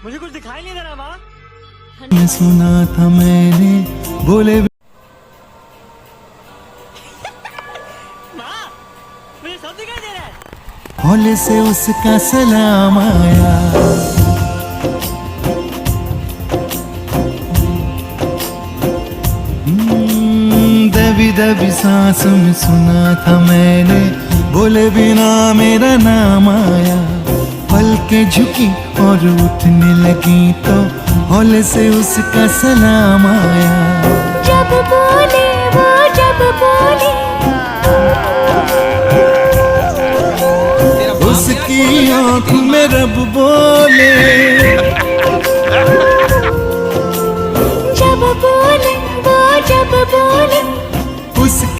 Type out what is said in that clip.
मुझे कुछ दिखाई नहीं दे रहा माँ। ये सुना था मैंने बोले माँ मुझे सब दिखाई दे रहा है। हौले से उसका सलाम आया। दबी दबी सांस में सुना था मैंने बोले बिना मेरा नाम आया। पलकें झुकी और उठने लगी तो हौले से उसका सलाम आया। जब बोले वो जब बोले उसकी आँख में रब बोले।